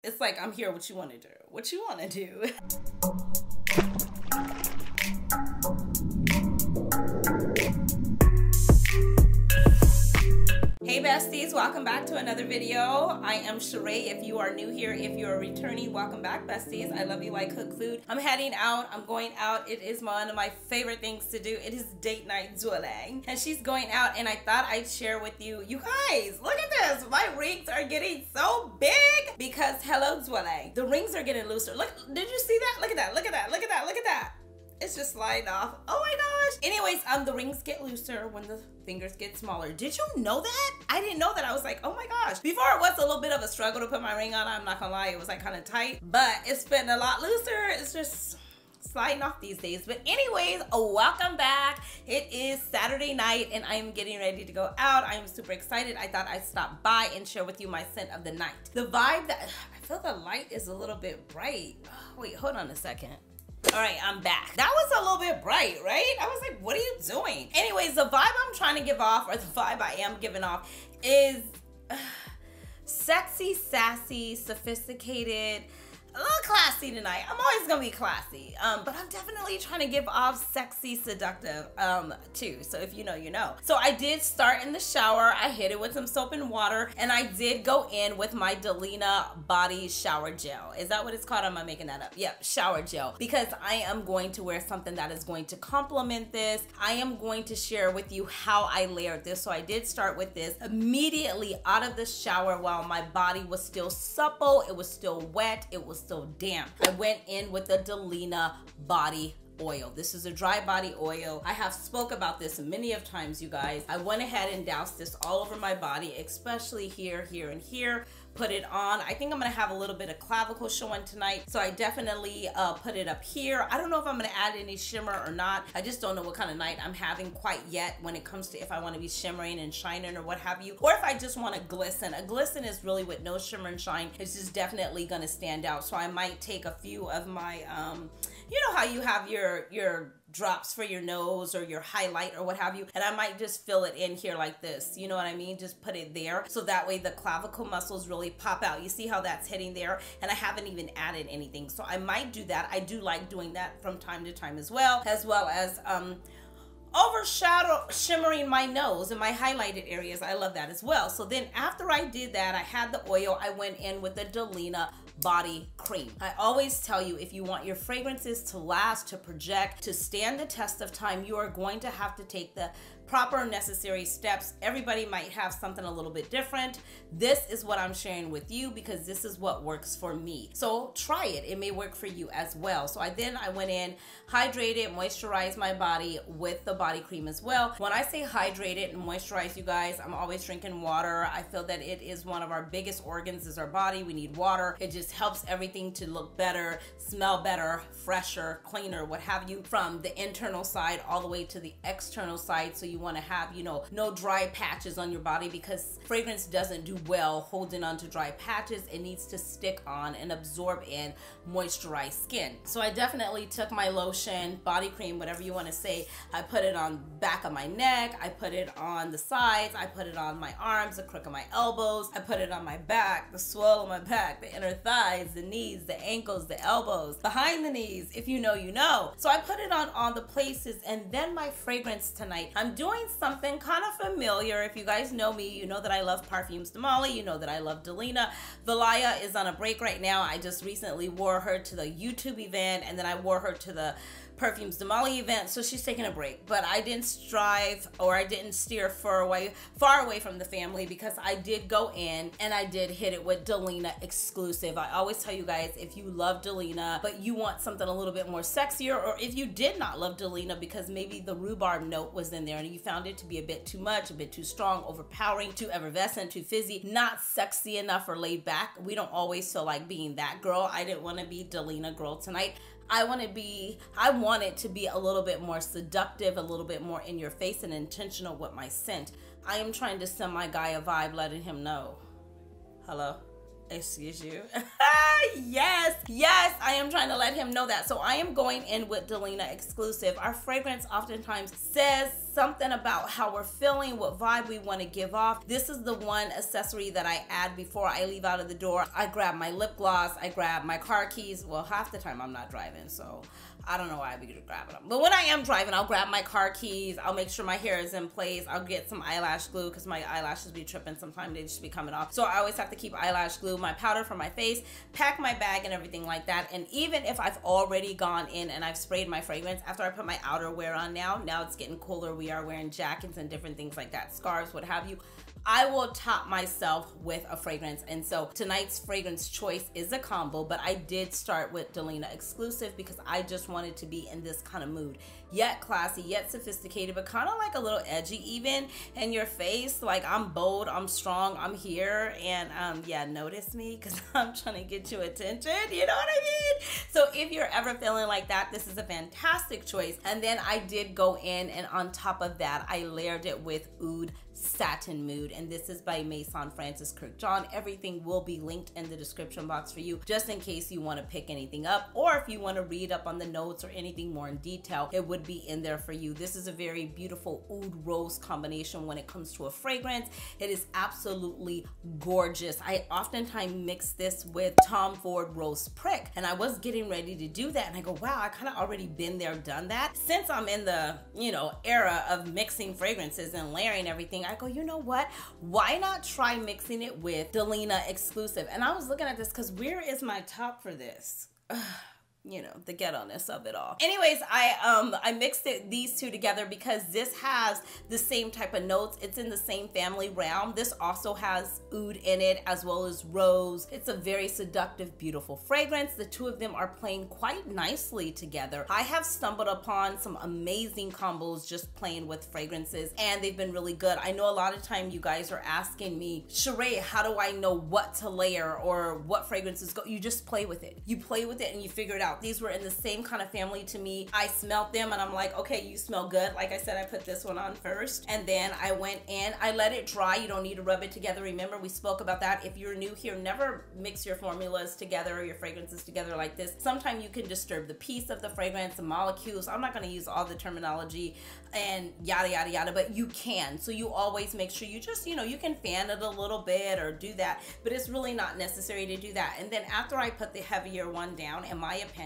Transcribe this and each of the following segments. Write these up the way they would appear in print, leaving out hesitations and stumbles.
It's like, I'm here, what you want to do? What you want to do? Hey besties, welcome back to another video. I am Cheraye. If you are new here, if you're returning, welcome back besties. I love you like cooked food. I'm heading out, I'm going out. It is one of my favorite things to do. It is date night Cheraye. And she's going out and I thought I'd share with you. You guys, look at this. My rings are getting so big because hello Cheraye. The rings are getting looser. Look, did you see that? Look at that, look at that, look at that, look at that. It's just sliding off. Oh my gosh. Anyways, the rings get looser when the fingers get smaller. Did you know that? I didn't know that. I was like, oh my gosh. Before it was a little bit of a struggle to put my ring on. I'm not gonna lie, it was like kind of tight, but it's been a lot looser. It's just sliding off these days. But anyways, welcome back. It is Saturday night and I'm getting ready to go out. I am super excited. I thought I'd stop by and share with you my scent of the night. The vibe that, I feel the light is a little bit bright. Oh, wait, hold on a second. All right, I'm back. That was a little bit bright, right? I was like, what are you doing? Anyways, the vibe I'm trying to give off, or the vibe I am giving off, is sexy, sassy, sophisticated, a little classy tonight. I'm always gonna be classy, but I'm definitely trying to give off sexy, seductive, too. So if you know, you know. So I did start in the shower. I hit it with some soap and water, and I did go in with my Delina body shower gel. Is that what it's called? Am I making that up? Yep, shower gel. Because I am going to wear something that is going to complement this. I am going to share with you how I layered this. So I did start with this immediately out of the shower while my body was still supple. It was still wet. It was still damp. I went in with the Delina body oil. This is a dry body oil. I have spoke about this many of times, you guys. I went ahead and doused this all over my body, especially here, here, and here. Put it on. I think I'm gonna have a little bit of clavicle showing tonight, so I definitely put it up here. I don't know if I'm gonna add any shimmer or not. I just don't know what kind of night I'm having quite yet when it comes to if I want to be shimmering and shining or what have you, or if I just want to glisten. A glisten is really with no shimmer and shine. It's just definitely gonna stand out. So I might take a few of my you know how you have your drops for your nose or your highlight or what have you, and I might just fill it in here like this, you know what I mean? Just put it there, so that way the clavicle muscles really pop out. You see how that's hitting there, and I haven't even added anything, so I might do that. I do like doing that from time to time as well as overshadow shimmering my nose and my highlighted areas. I love that as well. So then after I did that, I had the oil. I went in with the Delina body cream. I always tell you, if you want your fragrances to last, to project, to stand the test of time, you are going to have to take the proper necessary steps. Everybody might have something a little bit different. This is what I'm sharing with you because this is what works for me. So try it. It may work for you as well. So I went in, hydrated, moisturized my body with the body cream as well. When I say hydrated and moisturize, you guys, I'm always drinking water. I feel that it is one of our biggest organs is our body. We need water. It just helps everything to look better, smell better, fresher, cleaner, what have you, from the internal side all the way to the external side. So you want to have, you know, no dry patches on your body because fragrance doesn't do well holding on to dry patches. It needs to stick on and absorb in moisturized skin. So I definitely took my lotion, body cream, whatever you want to say. I put it on back of my neck. I put it on the sides. I put it on my arms, the crook of my elbows. I put it on my back, the swell of my back, the inner thighs, the knees, the ankles, the elbows, behind the knees. If you know, you know. So I put it on all the places, and then my fragrance tonight, I'm doing something kind of familiar. If you guys know me, you know that I love Perfumes Damali. You know that I love Delina. Valaya is on a break right now. I just recently wore her to the YouTube event, and then I wore her to the Perfumes Damali event, so she's taking a break. But I didn't strive, or I didn't steer far away from the family, because I did go in and I did hit it with Delina exclusive. I always tell you guys, if you love Delina but you want something a little bit more sexier, or if you did not love Delina because maybe the rhubarb note was in there and you found it to be a bit too much, a bit too strong, overpowering, too effervescent, too fizzy, not sexy enough or laid back. We don't always feel like being that girl. I didn't want to be Delina girl tonight. I want it to be a little bit more seductive, a little bit more in your face and intentional with my scent. I am trying to send my guy a vibe, letting him know, hello, Excuse you. Yes, yes, I am trying to let him know that. So I am going in with Delina exclusive. Our fragrance oftentimes says something about how we're feeling, what vibe we want to give off. This is the one accessory that I add before I leave out of the door. I grab my lip gloss, I grab my car keys. Well, half the time I'm not driving, so I don't know why I'd be grabbing them. But when I am driving, I'll grab my car keys. I'll make sure my hair is in place. I'll get some eyelash glue because my eyelashes be tripping sometimes. They just be coming off. So I always have to keep eyelash glue, my powder for my face, pack my bag and everything like that. And even if I've already gone in and I've sprayed my fragrance, after I put my outerwear on now it's getting cooler. We are wearing jackets and different things like that, scarves, what have you. I will top myself with a fragrance. And so tonight's fragrance choice is a combo, but I did start with Delina exclusive because I just wanted to be in this kind of mood. Yet classy, yet sophisticated, but kind of like a little edgy even in your face. Like I'm bold, I'm strong, I'm here. And yeah, notice me because I'm trying to get your attention. You know what I mean? So if you're ever feeling like that, this is a fantastic choice. And then I did go in and on top of that, I layered it with Oud Satin Mood, and this is by Maison Francis Kurkdjian. Everything will be linked in the description box for you, just in case you want to pick anything up, or if you want to read up on the notes or anything more in detail, it would be in there for you. This is a very beautiful oud rose combination when it comes to a fragrance. It is absolutely gorgeous. I oftentimes mix this with Tom Ford Rose Prick, and I was getting ready to do that, and I go, wow, I kind of already been there, done that. Since I'm in the, you know, era of mixing fragrances and layering everything, I go, you know what? Why not try mixing it with Delina exclusive? And I was looking at this because where is my top for this? You know, the ghetto-ness of it all. Anyways, I mixed these two together because this has the same type of notes. It's in the same family realm. This also has oud in it as well as rose. It's a very seductive, beautiful fragrance. The two of them are playing quite nicely together. I have stumbled upon some amazing combos just playing with fragrances, and they've been really good. I know a lot of time you guys are asking me, Cheraye, how do I know what to layer or what fragrances go? You just play with it. You play with it and you figure it out. These were in the same kind of family to me. I smelled them and I'm like, okay, you smell good. Like I said, I put this one on first and then I went in, I let it dry. You don't need to rub it together. Remember, we spoke about that. If you're new here, never mix your formulas together or your fragrances together like this. Sometimes you can disturb the piece of the fragrance, the molecules. I'm not going to use all the terminology and yada, yada, yada, but you can. So you always make sure you just, you know, you can fan it a little bit or do that, but it's really not necessary to do that. And then after I put the heavier one down, in my opinion,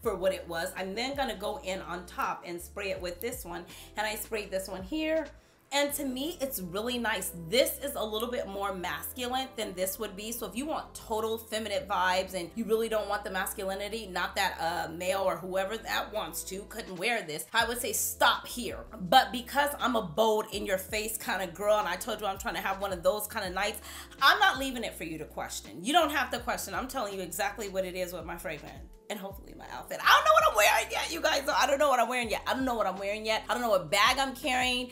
for what it was, I'm then gonna go in on top and spray it with this one. And I sprayed this one here. And to me, it's really nice. This is a little bit more masculine than this would be. So if you want total feminine vibes and you really don't want the masculinity, not that male or whoever that wants to couldn't wear this, I would say stop here. But because I'm a bold in your face kind of girl, and I told you I'm trying to have one of those kind of nights, I'm not leaving it for you to question. You don't have to question. I'm telling you exactly what it is with my fragrance. And hopefully my outfit. I don't know what I'm wearing yet, you guys. I don't know what I'm wearing yet. I don't know what I'm wearing yet. I don't know what bag I'm carrying.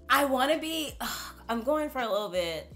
I want to be, I'm going for a little bit.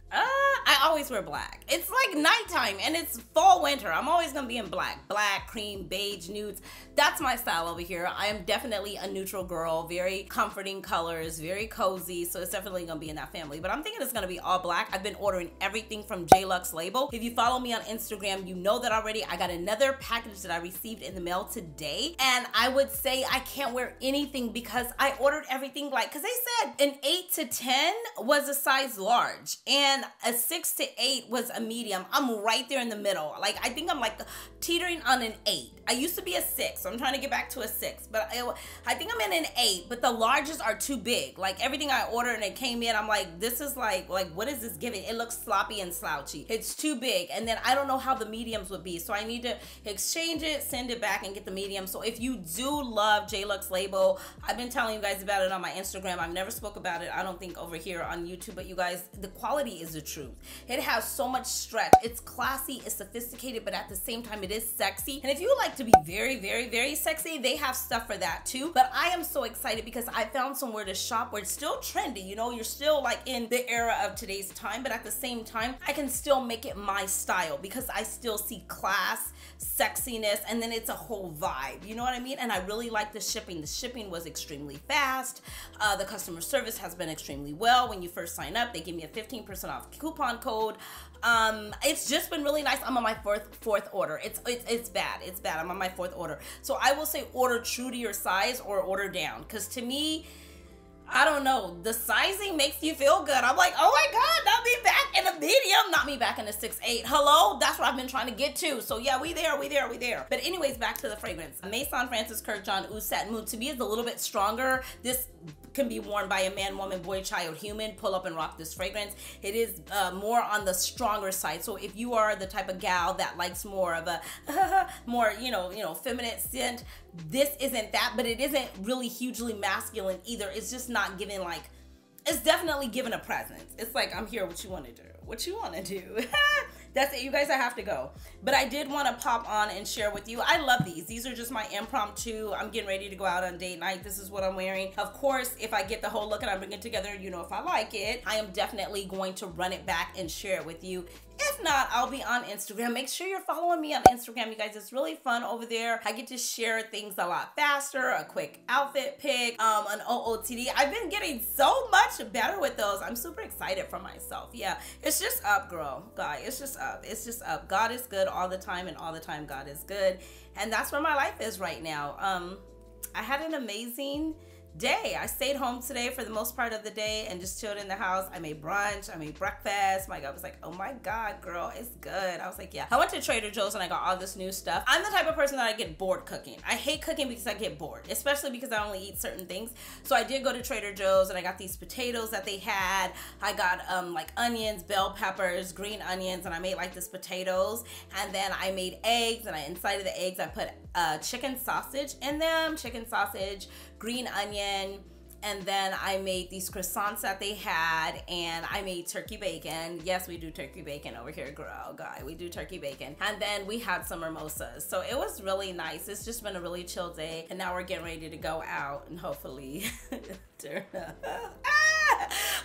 I always wear black. It's like nighttime and it's fall winter. I'm always gonna be in black. Black, cream, beige, nudes. That's my style over here. I am definitely a neutral girl. Very comforting colors, very cozy. So it's definitely gonna be in that family. But I'm thinking it's gonna be all black. I've been ordering everything from JLux Label. If you follow me on Instagram, you know that already. I got another package that I received in the mail today. And I would say I can't wear anything because I ordered everything like, because they said an 8 to 10 was a size large. And a 6 to 8 was a medium. I'm right there in the middle. Like, I think I'm like teetering on an 8. I used to be a 6, so I'm trying to get back to a 6, but I think I'm in an 8, but the larges are too big. Like, everything I ordered and it came in, I'm like, this is like what is this giving? It looks sloppy and slouchy. It's too big, and then I don't know how the mediums would be, so I need to exchange it, send it back, and get the medium. So if you do love JLux Label, I've been telling you guys about it on my Instagram. I've never spoke about it, I don't think, over here on YouTube, but you guys, the quality is the truth. It has so much stretch. It's classy, it's sophisticated, but at the same time, it is sexy. And if you like to be very, very, very sexy, they have stuff for that too. But I am so excited because I found somewhere to shop where it's still trendy. You know, you're still like in the era of today's time, but at the same time, I can still make it my style because I still see class, sexiness, and then it's a whole vibe. You know what I mean? And I really like the shipping. The shipping was extremely fast. The customer service has been extremely well. When you first sign up, they give me a 15% off coupon code. It's just been really nice. I'm on my fourth order. It's bad. It's bad. I'm on my fourth order. So I will say order true to your size or order down. Because to me, I don't know, the sizing makes you feel good. I'm like, oh my God, not me back in a medium, not me back in a 6'8". Hello? That's what I've been trying to get to. So yeah, we there. But anyways, back to the fragrance. Maison Francis Kirk John Oud Satin Mood, to me, is a little bit stronger. This can be worn by a man, woman, boy, child, human. Pull up and rock this fragrance. It is more on the stronger side. So if you are the type of gal that likes more of a more, you know, feminine scent, this isn't that, but it isn't really hugely masculine either. It's just not giving like, it's definitely giving a presence. It's like, I'm here, what you want to do? What you want to do? That's it, you guys, I have to go. But I did want to pop on and share with you. I love these. These are just my impromptu. I'm getting ready to go out on date night. This is what I'm wearing. Of course, if I get the whole look and I bring it together, you know, if I like it, I am definitely going to run it back and share it with you. If not, I'll be on Instagram. Make sure you're following me on Instagram, you guys. It's really fun over there. I get to share things a lot faster, a quick outfit pick, an OOTD. I've been getting so much better with those. I'm super excited for myself. Yeah, it's just up, girl. God, it's just up. It's just up. God is good all the time, and all the time God is good. And that's where my life is right now. I had an amazing day. I stayed home today for the most part of the day and just chilled in the house. I made brunch. I made breakfast. My God was like, oh my God, girl, it's good. I was like, yeah. I went to Trader Joe's and I got all this new stuff. I'm the type of person that I get bored cooking. I hate cooking because I get bored, especially because I only eat certain things. So I did go to Trader Joe's and I got these potatoes that they had. I got like onions, bell peppers, green onions, and I made like this potatoes. And then I made eggs, and inside of the eggs I put chicken sausage in them, chicken sausage, green onion, and then I made these croissants that they had, and I made turkey bacon. Yes, we do turkey bacon over here, girl, guy. We do turkey bacon. And then we had some mimosas. So it was really nice. It's just been a really chill day, and now we're getting ready to go out and hopefully turn up.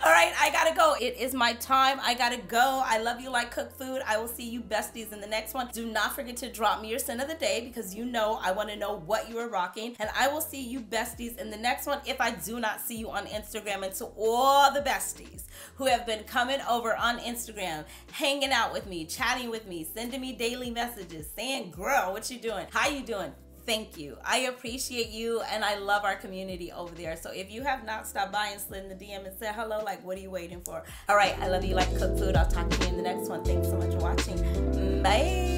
All right, I gotta go. It is my time. I gotta go. I love you like cooked food. I will see you besties in the next one. Do not forget to drop me your scent of the day, because you know I want to know what you are rocking. And I will see you besties in the next one if I do not see you on Instagram. And to all the besties who have been coming over on Instagram, hanging out with me, chatting with me, sending me daily messages, saying, girl, what you doing? How you doing? Thank you. I appreciate you, and I love our community over there. So if you have not stopped by and slid in the DM and said hello, like, what are you waiting for? All right, I love you like cooked food. I'll talk to you in the next one. Thanks so much for watching. Bye.